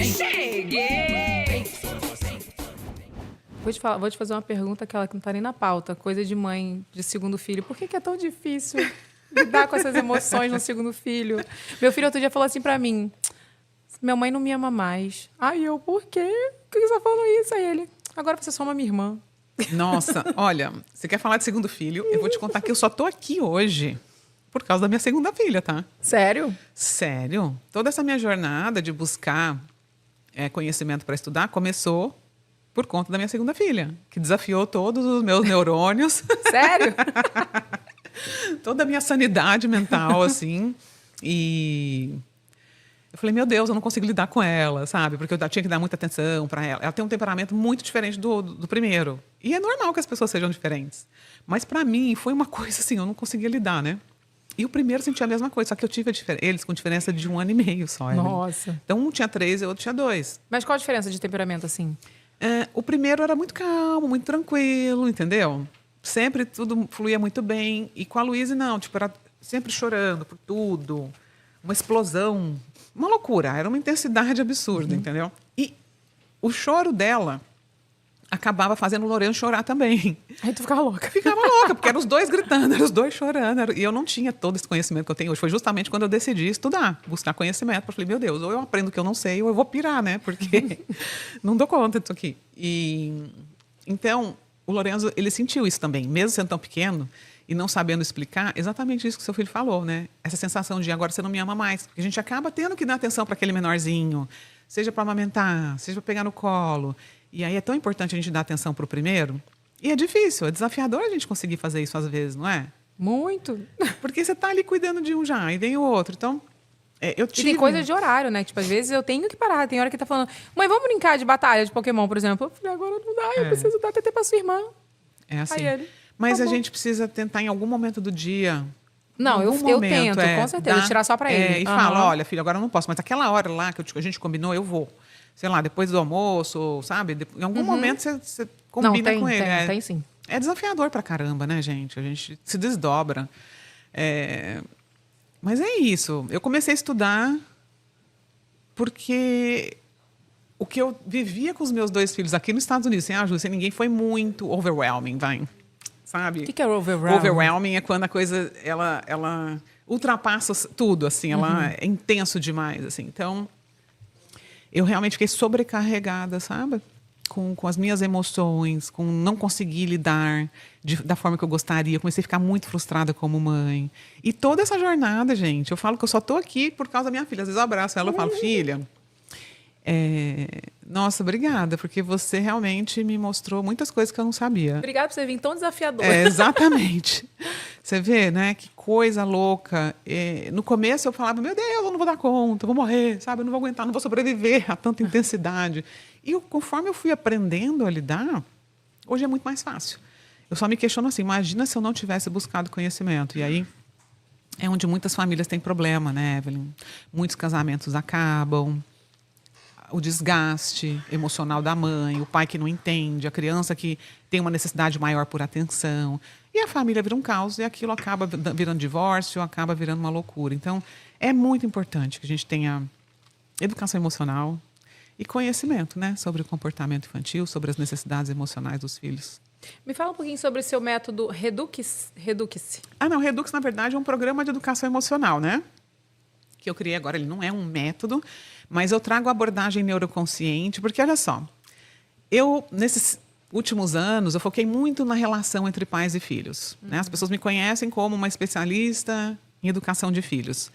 Cheguei! Vou te fazer uma pergunta que ela não tá nem na pauta. Coisa de mãe de segundo filho. Por que é tão difícil lidar com essas emoções no segundo filho? Meu filho outro dia falou assim pra mim: minha mãe não me ama mais. Aí eu, por quê? Por que você tá falando isso? Aí ele, agora você só ama minha irmã. Nossa, olha, você quer falar de segundo filho? Eu vou te contar que eu só tô aqui hoje por causa da minha segunda filha, tá? Sério? Sério? Toda essa minha jornada de buscar conhecimento para estudar começou por conta da minha segunda filha, que desafiou todos os meus neurônios. Sério? Toda a minha sanidade mental, assim. E eu falei, meu Deus, eu não consigo lidar com ela, sabe? Porque eu tinha que dar muita atenção para ela. Ela tem um temperamento muito diferente do primeiro. E é normal que as pessoas sejam diferentes. Mas para mim foi uma coisa assim, eu não conseguia lidar, né? E o primeiro sentia a mesma coisa, só que eu tive eles com diferença de 1 ano e meio só. Nossa. Então um tinha 3 e o outro tinha 2. Mas qual a diferença de temperamento, assim? O primeiro era muito calmo, muito tranquilo, entendeu? Sempre tudo fluía muito bem. E com a Luísa, não, tipo, era sempre chorando por tudo. Uma explosão. Uma loucura, era uma intensidade absurda, entendeu? E o choro dela acabava fazendo o Lourenço chorar também. Aí tu ficava louca. Ficava louca, porque eram os dois gritando, eram os dois chorando. E eu não tinha todo esse conhecimento que eu tenho hoje. Foi justamente quando eu decidi estudar, buscar conhecimento. Eu falei, meu Deus, ou eu aprendo o que eu não sei, ou eu vou pirar, né? Porque não dou conta disso aqui. Então, o Lourenço, ele sentiu isso também. Mesmo sendo tão pequeno e não sabendo explicar, exatamente isso que o seu filho falou, né? Essa sensação de agora você não me ama mais. Porque a gente acaba tendo que dar atenção para aquele menorzinho. Seja para amamentar, seja para pegar no colo. E aí é tão importante a gente dar atenção para o primeiro. E é difícil, é desafiador a gente conseguir fazer isso às vezes, não é? Muito. Porque você está ali cuidando de um já, e vem o outro. Então, eu tive... E tem coisa de horário, né? Tipo, às vezes eu tenho que parar. Tem hora que tá falando, mãe, vamos brincar de batalha de Pokémon, por exemplo. Eu falei, agora não dá, eu preciso dar TT pra sua irmã. É assim. Aí ele, mas tá a bom. gente precisa tentar em algum momento do dia... Não, em eu algum tento, momento, com certeza, tirar só pra ele. E fala, olha, filho, agora eu não posso, mas aquela hora lá que a gente combinou, eu vou. Sei lá, depois do almoço, sabe? Em algum momento você combina com ele. Tem sim. É desafiador pra caramba, né, gente? A gente se desdobra. Mas é isso. Eu comecei a estudar porque o que eu vivia com os meus 2 filhos aqui nos Estados Unidos, sem ajuda, sem ninguém, foi muito overwhelming, vai. Sabe? O que é overwhelming? Overwhelming é quando a coisa ela ultrapassa tudo, assim, ela é intenso demais, assim. Então, eu realmente fiquei sobrecarregada, sabe? Com as minhas emoções, com não conseguir lidar da forma que eu gostaria. Comecei a ficar muito frustrada como mãe. E toda essa jornada, gente, eu falo que eu só tô aqui por causa da minha filha. Às vezes eu abraço ela e falo, filha, nossa, obrigada, porque você realmente me mostrou muitas coisas que eu não sabia. Obrigada por você vir tão desafiador. Exatamente. Você vê, né? Que coisa louca. No começo eu falava, meu Deus, eu não vou dar conta, eu vou morrer, sabe? Eu não vou aguentar, não vou sobreviver a tanta intensidade. E conforme eu fui aprendendo a lidar, hoje é muito mais fácil. Eu só me questiono assim, imagina se eu não tivesse buscado conhecimento. E aí é onde muitas famílias têm problema, né, Evelyn? Muitos casamentos acabam. O desgaste emocional da mãe, o pai que não entende, a criança que tem uma necessidade maior por atenção. E a família vira um caos e aquilo acaba virando divórcio, acaba virando uma loucura. Então, é muito importante que a gente tenha educação emocional e conhecimento, né, sobre o comportamento infantil, sobre as necessidades emocionais dos filhos. Me fala um pouquinho sobre o seu método Redux. Não, Redux, na verdade, é um programa de educação emocional, né? Que eu criei agora, ele não é um método, mas eu trago a abordagem neuroconsciente, porque, olha só, nesses últimos anos, eu foquei muito na relação entre pais e filhos. Né? As pessoas me conhecem como uma especialista em educação de filhos.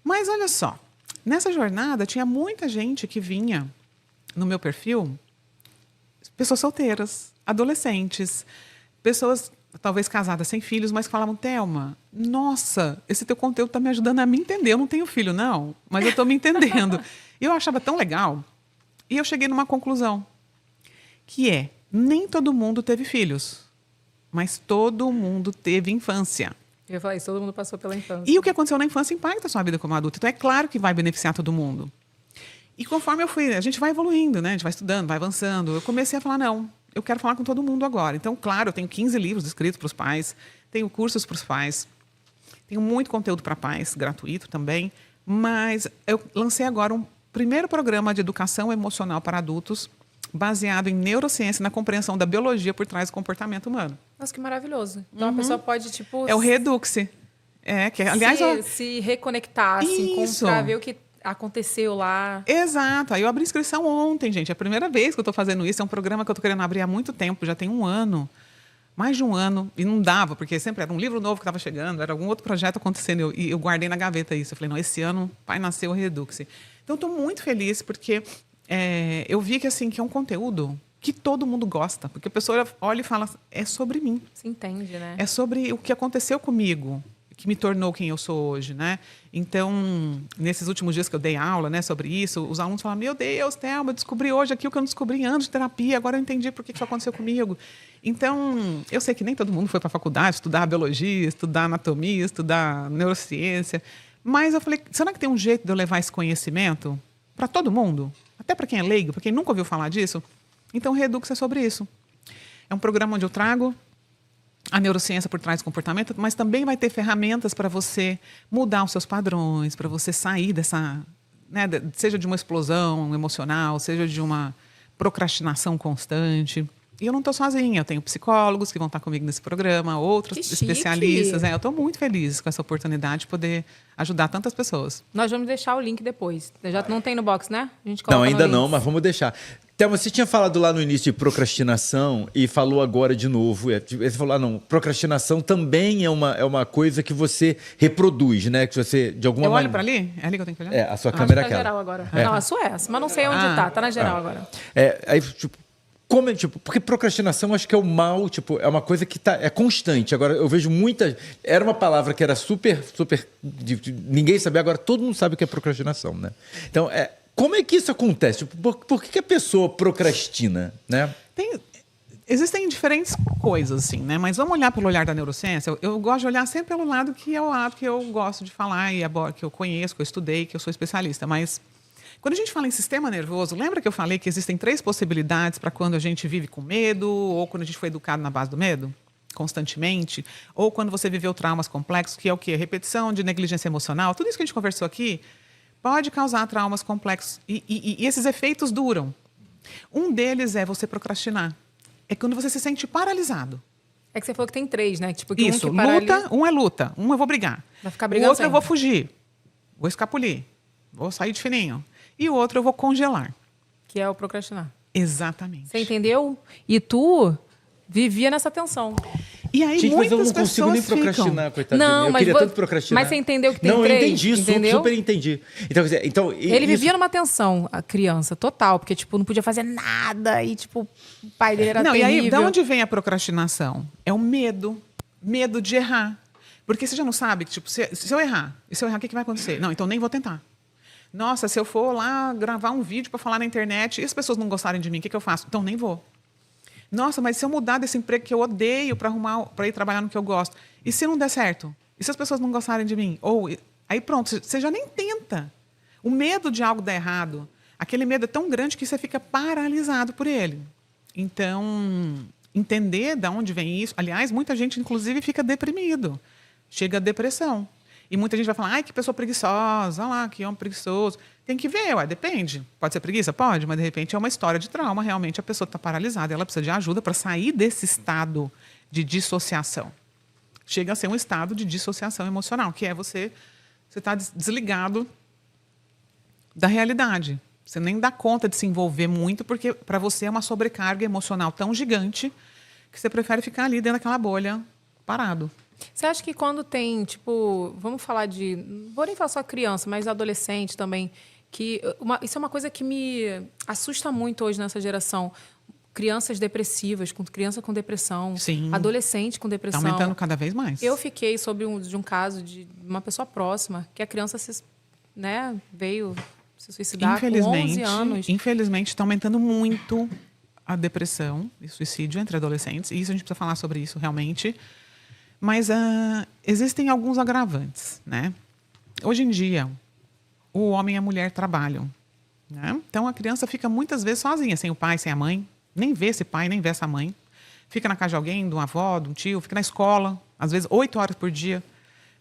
Mas, olha só, nessa jornada, tinha muita gente que vinha no meu perfil, pessoas solteiras, adolescentes, pessoas talvez casadas sem filhos, mas que falavam, Thelma, nossa, esse teu conteúdo está me ajudando a me entender. Eu não tenho filho, não, mas eu estou me entendendo. E eu achava tão legal. E eu cheguei numa conclusão, que nem todo mundo teve filhos, mas todo mundo teve infância. Eu ia falar isso, todo mundo passou pela infância. E o que aconteceu na infância impacta a sua vida como adulto. Então, é claro que vai beneficiar todo mundo. E conforme a gente vai evoluindo, né? A gente vai estudando, vai avançando. Eu comecei a falar, não, eu quero falar com todo mundo agora. Então, claro, eu tenho 15 livros escritos para os pais, tenho cursos para os pais, tenho muito conteúdo para pais, gratuito também, mas eu lancei agora primeiro programa de educação emocional para adultos baseado em neurociência e na compreensão da biologia por trás do comportamento humano. Nossa, que maravilhoso. Então a pessoa pode, tipo... É o Reduxe. Aliás, se reconectar, se encontrar, ver o que aconteceu lá. Exato. Aí eu abri inscrição ontem, gente. É a primeira vez que eu estou fazendo isso. É um programa que eu estou querendo abrir há muito tempo. Já tem um ano. Mais de um ano. E não dava, porque sempre era um livro novo que estava chegando, era algum outro projeto acontecendo. E eu guardei na gaveta isso. Eu falei, não, esse ano vai nascer o Reduxe. Então, estou muito feliz, porque eu vi que, assim, que é um conteúdo que todo mundo gosta. Porque a pessoa olha e fala, é sobre mim. Se entende, né? É sobre o que aconteceu comigo, que me tornou quem eu sou hoje, né? Então, nesses últimos dias que eu dei aula, né, sobre isso, os alunos falam, meu Deus, Thelma, eu descobri hoje aqui o que eu não descobri em anos de terapia, agora eu entendi por que isso aconteceu comigo. Então, eu sei que nem todo mundo foi para a faculdade estudar biologia, estudar anatomia, estudar neurociência, mas eu falei, será que tem um jeito de eu levar esse conhecimento para todo mundo? Até para quem é leigo, para quem nunca ouviu falar disso? Então, o Redux é sobre isso. É um programa onde eu trago a neurociência por trás do comportamento, mas também vai ter ferramentas para você mudar os seus padrões, para você sair dessa, né, seja de uma explosão emocional, seja de uma procrastinação constante. E eu não estou sozinha, eu tenho psicólogos que vão estar comigo nesse programa, outros especialistas. Eu estou muito feliz com essa oportunidade de poder ajudar tantas pessoas. Nós vamos deixar o link depois. Já não tem no box, né? A gente coloca não, ainda no não, link. mas vamos deixar. Thelma, você tinha falado lá no início de procrastinação e falou agora de novo. Você falou, não, procrastinação também é uma coisa que você reproduz, né? Que você, de alguma maneira... Eu olho para ali? É ali que eu tenho que olhar? É, a sua câmera é aquela. Geral agora. Não, a sua é essa, mas não sei onde tá. Tá na geral agora. Aí, tipo, porque procrastinação acho que é o mal, tipo, é uma coisa que é constante. Agora, eu vejo muita... Era uma palavra que era super... ninguém sabia, agora todo mundo sabe o que é procrastinação, né? Então, como é que isso acontece? Tipo, por que a pessoa procrastina, né? Existem diferentes coisas, assim, né? Mas vamos olhar pelo olhar da neurociência. Eu gosto de olhar sempre pelo lado que é o lado que eu gosto de falar, e que eu conheço, que eu estudei, que eu sou especialista. Mas quando a gente fala em sistema nervoso, lembra que eu falei que existem 3 possibilidades para quando a gente vive com medo, ou quando a gente foi educado na base do medo, constantemente, ou quando você viveu traumas complexos, que é o quê? Repetição de negligência emocional. Tudo isso que a gente conversou aqui pode causar traumas complexos. E esses efeitos duram. Um deles é você procrastinar. É quando você se sente paralisado. É que você falou que tem 3, né? Tipo, que isso, um que luta, um é luta. Um eu vou brigar. Vai ficar brigando o outro sempre. eu vou fugir. Vou escapulir. Vou sair de fininho. E o outro eu vou congelar. Que é o procrastinar. Exatamente. Você entendeu? E tu vivia nessa tensão. E aí, gente, mas eu não consigo nem ficam. procrastinar, coitado Não, de mim. Eu mas queria tanto procrastinar. Mas você entendeu que tem não, 3? Não, eu entendi, entendeu? super entendi. Então, quer dizer, ele vivia numa tensão, a criança, total. Porque, tipo, não podia fazer nada. E, tipo, o pai dele era terrível. E aí, de onde vem a procrastinação? É o medo. Medo de errar. Porque você já não sabe que, tipo, se eu errar, o que vai acontecer? Não, então nem vou tentar. Nossa, se eu for lá gravar um vídeo para falar na internet e as pessoas não gostarem de mim, o que eu faço? Então nem vou. Nossa, mas se eu mudar desse emprego que eu odeio para ir trabalhar no que eu gosto, e se não der certo? E se as pessoas não gostarem de mim? Aí pronto, você já nem tenta. O medo de algo dar errado, aquele medo é tão grande que você fica paralisado por ele. Então, entender de onde vem isso... Aliás, muita gente, inclusive, fica deprimido. Chega a depressão. E muita gente vai falar, ai, que pessoa preguiçosa, olha lá, que homem preguiçoso. Tem que ver, depende. Pode ser preguiça? Pode, mas de repente é uma história de trauma. Realmente a pessoa está paralisada, ela precisa de ajuda para sair desse estado de dissociação. Chega a ser um estado de dissociação emocional, que é você está desligado da realidade. Você nem dá conta de se envolver muito, porque para você é uma sobrecarga emocional tão gigante que você prefere ficar ali dentro daquela bolha, parado. Você acha que quando tem, tipo, vamos falar de... Não vou nem falar só criança, mas adolescente também, que isso é uma coisa que me assusta muito hoje nessa geração. Crianças depressivas, criança com depressão, sim, adolescente com depressão. Está aumentando cada vez mais. Eu fiquei de um caso de uma pessoa próxima, que a criança veio se suicidar com 11 anos. Infelizmente, está aumentando muito a depressão e suicídio entre adolescentes. E isso a gente precisa falar sobre isso realmente. Mas existem alguns agravantes, né? Hoje em dia, o homem e a mulher trabalham, né? Então, a criança fica muitas vezes sozinha, sem o pai, sem a mãe. Nem vê esse pai, nem vê essa mãe. Fica na casa de alguém, de uma avó, de um tio. Fica na escola, às vezes 8 horas por dia.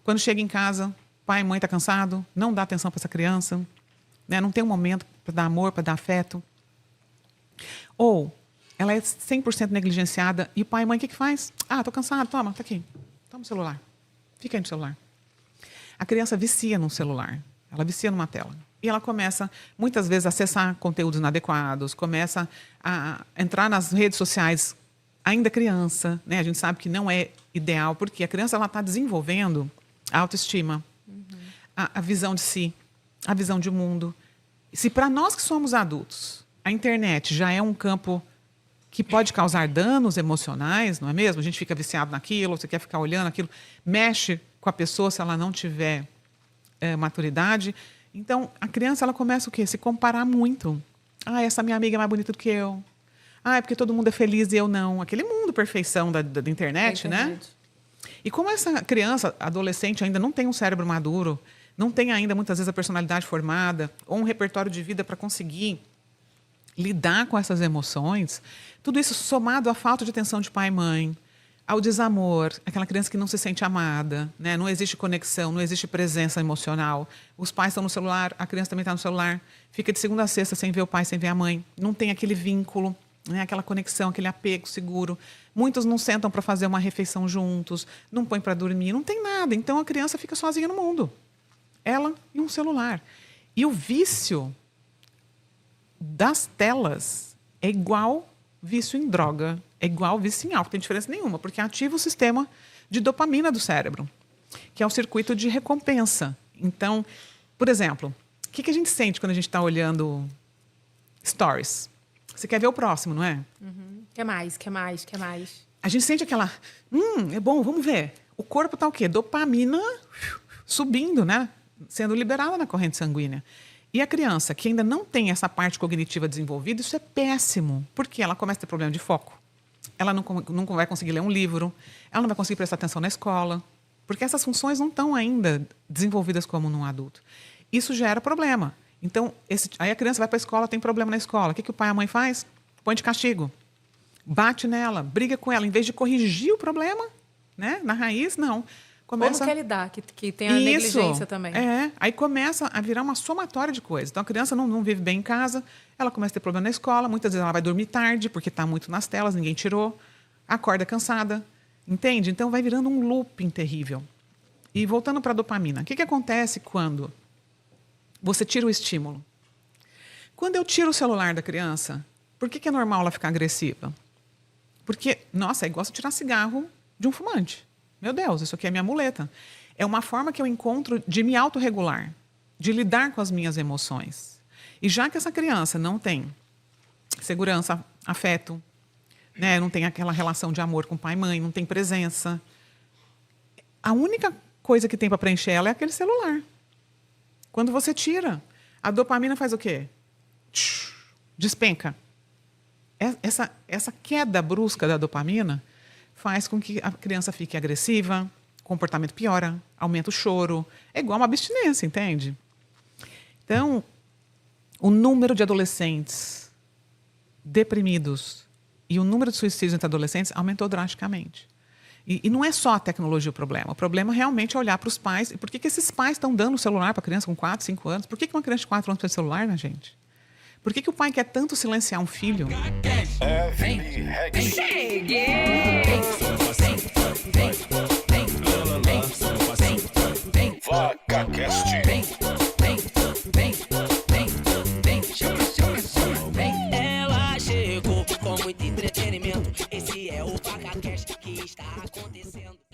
Quando chega em casa, pai e mãe estão cansados, não dá atenção para essa criança. né? Não tem um momento para dar amor, para dar afeto. Ou ela é 100% negligenciada e o pai e a mãe, o que faz? Ah, tô cansado, toma, tá aqui. Toma o celular. Fica aí no celular. A criança vicia num celular. Ela vicia numa tela. E ela começa, muitas vezes, a acessar conteúdos inadequados, começa a entrar nas redes sociais ainda criança, né? A gente sabe que não é ideal, porque a criança está desenvolvendo a autoestima, a visão de si, a visão de mundo. Se para nós que somos adultos, a internet já é um campo que pode causar danos emocionais, não é mesmo? A gente fica viciado naquilo, você quer ficar olhando aquilo, mexe com a pessoa se ela não tiver maturidade. Então, a criança ela começa o quê? Se comparar muito. Ah, essa minha amiga é mais bonita do que eu. Ah, é porque todo mundo é feliz e eu não. Aquele mundo perfeição da internet, né? E como essa criança, adolescente, ainda não tem um cérebro maduro, não tem ainda, muitas vezes, a personalidade formada, ou um repertório de vida para conseguir lidar com essas emoções, tudo isso somado à falta de atenção de pai e mãe, ao desamor, aquela criança que não se sente amada, né? Não existe conexão, não existe presença emocional. Os pais estão no celular, a criança também está no celular, fica de segunda a sexta sem ver o pai, sem ver a mãe, não tem aquele vínculo, né? Aquela conexão, aquele apego seguro. Muitos não sentam para fazer uma refeição juntos, não põem para dormir, não tem nada. Então a criança fica sozinha no mundo. Ela e um celular. E o vício das telas é igual vício em droga, é igual vício em álcool, não tem diferença nenhuma, porque ativa o sistema de dopamina do cérebro, que é o circuito de recompensa. Então, por exemplo, o que a gente sente quando a gente está olhando stories? Você quer ver o próximo, não é? Quer mais, quer mais, quer mais. A gente sente aquela, é bom, vamos ver. O corpo está o quê? Dopamina subindo, né? Sendo liberada na corrente sanguínea. E a criança que ainda não tem essa parte cognitiva desenvolvida, isso é péssimo, porque ela começa a ter problema de foco. Ela não vai conseguir ler um livro, ela não vai conseguir prestar atenção na escola, porque essas funções não estão ainda desenvolvidas como num adulto. Isso gera problema. Então, aí a criança vai para a escola, tem problema na escola. O que o pai e a mãe faz? Põe de castigo. Bate nela, briga com ela. Em vez de corrigir o problema, né? Na raiz, não. Como quer lidar, que tem a negligência também. Aí começa a virar uma somatória de coisas. Então, a criança não vive bem em casa, ela começa a ter problema na escola, muitas vezes ela vai dormir tarde, porque está muito nas telas, ninguém tirou, acorda cansada, entende? Então, vai virando um looping terrível. E voltando para a dopamina, o que acontece quando você tira o estímulo? Quando eu tiro o celular da criança, por que é normal ela ficar agressiva? Porque, nossa, é igual você tirar cigarro de um fumante. Meu Deus, isso aqui é minha muleta. É uma forma que eu encontro de me autorregular, de lidar com as minhas emoções. E já que essa criança não tem segurança, afeto, né, não tem aquela relação de amor com pai e mãe, não tem presença, a única coisa que tem para preencher ela é aquele celular. Quando você tira, a dopamina faz o quê? Despenca. Essa queda brusca da dopamina faz com que a criança fique agressiva, o comportamento piora, aumenta o choro. É igual uma abstinência, entende? Então, o número de adolescentes deprimidos e o número de suicídios entre adolescentes aumentou drasticamente. E não é só a tecnologia o problema. O problema realmente é olhar para os pais. E por que esses pais estão dando o celular para a criança com 4, 5 anos? Por que uma criança de 4 anos tem celular, né, gente? Por que o pai quer tanto silenciar um filho? Ela chegou com muito entretenimento. Esse é o VacaCast que está acontecendo.